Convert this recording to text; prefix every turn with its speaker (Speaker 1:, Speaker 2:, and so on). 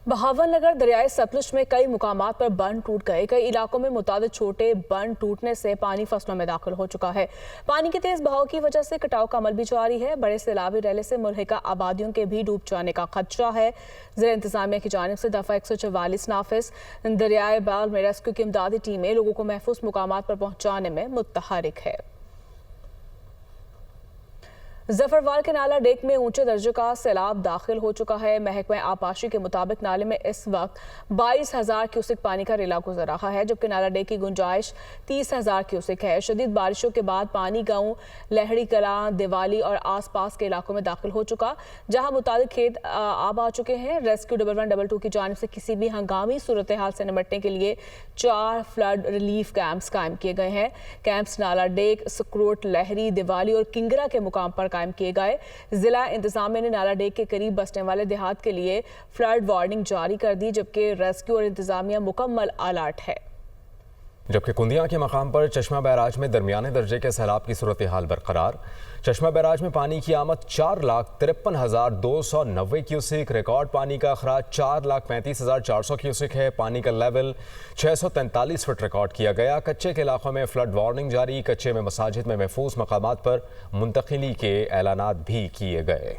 Speaker 1: बहावन नगर दरियाई सतलुज में कई मुकामात पर बंद टूट गए। कई इलाकों में मुताबिक छोटे बंद टूटने से पानी फसलों में दाखिल हो चुका है। पानी के तेज बहाव की वजह से कटाव का अमल भी जारी है। बड़े सैलाबी रैले से मुल्हिका आबादियों के भी डूब जाने का खदशा है। जिला इंतजामिया की जानिब से दफा 144 नाफिज दरियाई बाल में रेस्क्यू की इमदादी टीमें लोगों को महफूज मुकामात पर पहुंचाने में मुतहरिक है। जफरवाल के नाला डेक में ऊंचे दर्जे का सैलाब दाखिल हो चुका है। महकमा आबपाशी के मुताबिक नाले में इस वक्त 22,000 क्यूसिक पानी का रेला गुजर रहा है, जबकि नाला डेक की गुंजाइश 30,000 क्यूसिक है। शदीद बारिशों के बाद पानी गांव लहड़ी कलां, दिवाली और आसपास के इलाकों में दाखिल हो चुका, जहां मुताबिक खेत आब आ चुके हैं। रेस्क्यू 1112 की जानिब से किसी भी हंगामी सूरत हाल से निपटने के लिए 4 फ्लड रिलीफ कैंप्स कायम किए गए हैं। कैंप्स नाला डेक, सकरोट, लहरी, दिवाली और किंगरा के मुकाम पर कायम किए गए। जिला इंतजामिया ने नाला डेक के करीब बसने वाले देहात के लिए फ्लड वार्निंग जारी कर दी, जबकि रेस्क्यू और इंतजामिया मुकम्मल अलर्ट है।
Speaker 2: जबकि कुंदिया के मकाम पर चश्मा बैराज में दरमियाने दर्जे के सैलाब की सूरत हाल बरकरार। चश्मा बैराज में पानी की आमद 4,53,290 क्यूसिक। रिकॉर्ड पानी का अखराज 4,35,400 क्यूसिक है। पानी का लेवल 643 फुट रिकॉर्ड किया गया। कच्चे के इलाकों में फ्लड वार्निंग जारी। कच्चे में मसाजिद में महफूज मकामात पर मुंतकिली के ऐलानात भी किए गए।